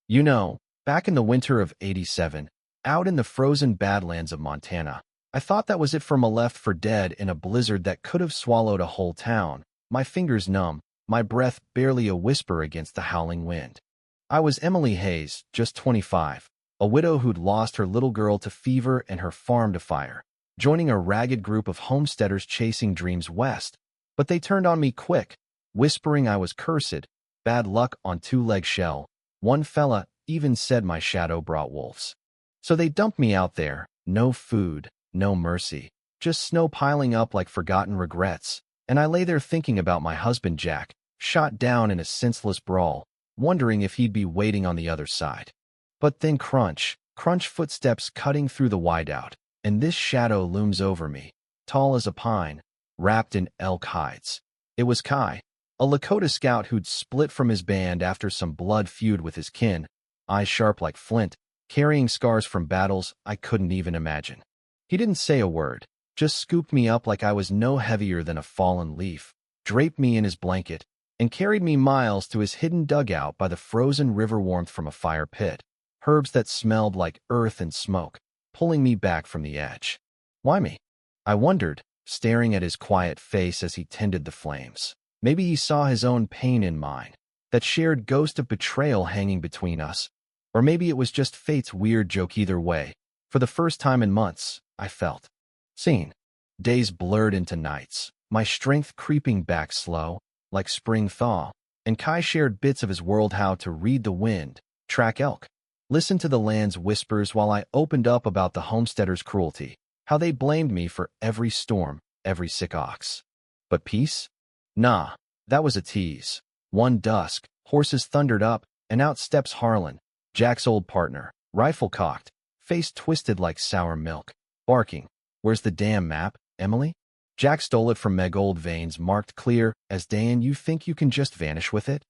You know, back in the winter of '87, out in the frozen Badlands of Montana, I thought that was it for me left for dead in a blizzard that could have swallowed a whole town, my fingers numb, my breath barely a whisper against the howling wind. I was Emily Hayes, just 25, a widow who'd lost her little girl to fever and her farm to fire, joining a ragged group of homesteaders chasing dreams west. But they turned on me quick, whispering I was cursed, bad luck on two-leg shell. One fella even said my shadow brought wolves. So they dumped me out there, no food, no mercy, just snow piling up like forgotten regrets, and I lay there thinking about my husband Jack, shot down in a senseless brawl, wondering if he'd be waiting on the other side. But then crunch, crunch footsteps cutting through the whiteout, and this shadow looms over me, tall as a pine, wrapped in elk hides. It was Kai, a Lakota scout who'd split from his band after some blood feud with his kin, eyes sharp like flint, carrying scars from battles I couldn't even imagine. He didn't say a word, just scooped me up like I was no heavier than a fallen leaf, draped me in his blanket, and carried me miles to his hidden dugout by the frozen river warmth from a fire pit, herbs that smelled like earth and smoke, pulling me back from the edge. Why me? I wondered, staring at his quiet face as he tended the flames. Maybe he saw his own pain in mine, that shared ghost of betrayal hanging between us. Or maybe it was just fate's weird joke. Either way. For the first time in months, I felt seen. Days blurred into nights, my strength creeping back slow, like spring thaw, and Kai shared bits of his world: how to read the wind, track elk, listen to the land's whispers, while I opened up about the homesteaders' cruelty, how they blamed me for every storm, every sick ox. But peace? Nah, that was a tease. One dusk, horses thundered up, and out steps Harlan, Jack's old partner, rifle cocked, face twisted like sour milk, barking, "Where's the damn map, Emily?" Jack stole it from Meg, old veins marked clear as day. "And you think you can just vanish with it?"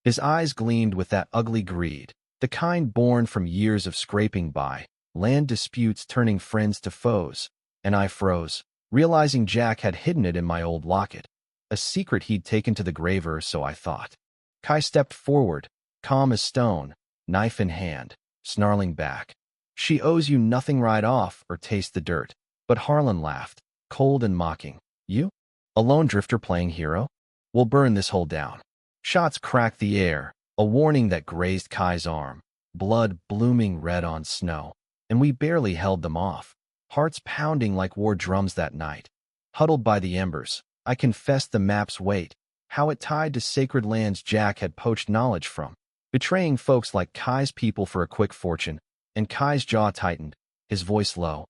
His eyes gleamed with that ugly greed, the kind born from years of scraping by, land disputes turning friends to foes, and I froze, realizing Jack had hidden it in my old locket, a secret he'd taken to the grave, or so I thought. Kai stepped forward, calm as stone, knife in hand, snarling back, "She owes you nothing, right off or taste the dirt." But Harlan laughed, cold and mocking. "You? A lone drifter playing hero? We'll burn this hole down." Shots cracked the air, a warning that grazed Kai's arm, blood blooming red on snow, and we barely held them off, hearts pounding like war drums that night. Huddled by the embers, I confessed the map's weight, how it tied to sacred lands Jack had poached knowledge from, betraying folks like Kai's people for a quick fortune. And Kai's jaw tightened, his voice low.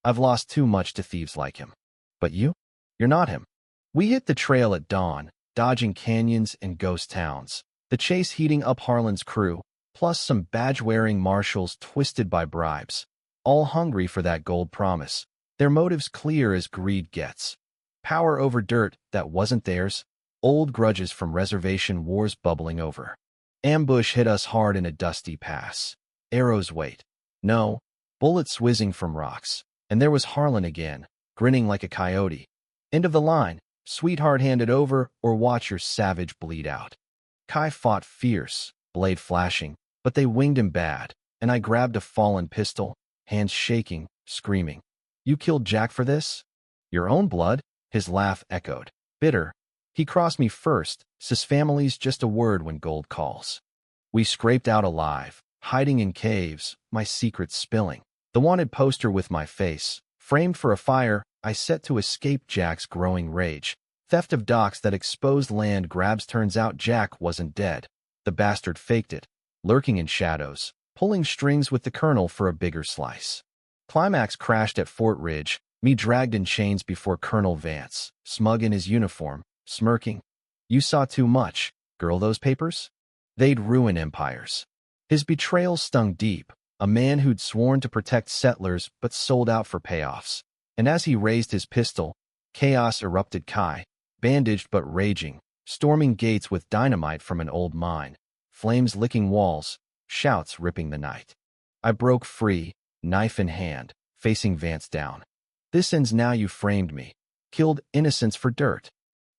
"I've lost too much to thieves like him. But you? You're not him." We hit the trail at dawn, dodging canyons and ghost towns, the chase heating up. Harlan's crew, plus some badge-wearing marshals twisted by bribes, all hungry for that gold promise, their motives clear as greed gets. Power over dirt that wasn't theirs, old grudges from reservation wars bubbling over. Ambush hit us hard in a dusty pass. Arrows wait. No, bullets whizzing from rocks. And there was Harlan again, grinning like a coyote. "End of the line, sweetheart, hand it over or watch your savage bleed out." Kai fought fierce, blade flashing, but they winged him bad, and I grabbed a fallen pistol, hands shaking, screaming, "You killed Jack for this? Your own blood?" His laugh echoed, bitter. "He crossed me first, sis family's just a word when gold calls." We scraped out alive, hiding in caves, my secrets spilling. The wanted poster with my face, framed for a fire, I set to escape Jack's growing rage. Theft of docks that exposed land grabs. Turns out Jack wasn't dead. The bastard faked it, lurking in shadows, pulling strings with the colonel for a bigger slice. Climax crashed at Fort Ridge, me dragged in chains before Colonel Vance, smug in his uniform, smirking. "You saw too much, girl. Those papers? They'd ruin empires." His betrayal stung deep, a man who'd sworn to protect settlers but sold out for payoffs. And as he raised his pistol, chaos erupted. Kai, bandaged but raging, storming gates with dynamite from an old mine, flames licking walls, shouts ripping the night. I broke free, knife in hand, facing Vance down. "This ends now. You framed me, killed innocents for dirt."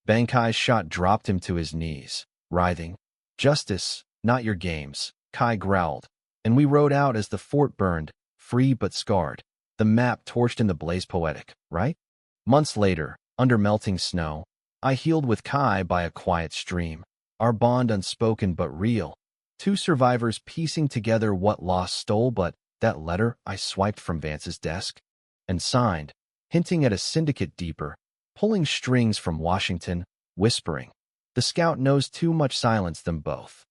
Bankai's shot dropped him to his knees, writhing. "Justice, not your games." Kai growled, and we rode out as the fort burned, free but scarred. The map torched in the blaze, poetic, right? Months later, under melting snow, I healed with Kai by a quiet stream, our bond unspoken but real. Two survivors piecing together what loss stole, but that letter I swiped from Vance's desk and signed, hinting at a syndicate deeper, pulling strings from Washington, whispering. The scout knows too much silence them both.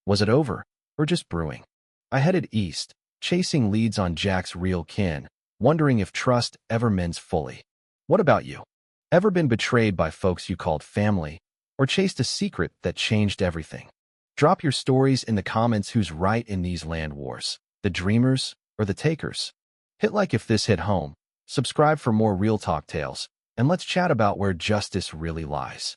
Was it over, or just brewing? I headed east, chasing leads on Jack's real kin, wondering if trust ever mends fully. What about you? Ever been betrayed by folks you called family, or chased a secret that changed everything? Drop your stories in the comments. Who's right in these land wars, the dreamers or the takers? Hit like if this hit home, subscribe for more real talk tales, and let's chat about where justice really lies.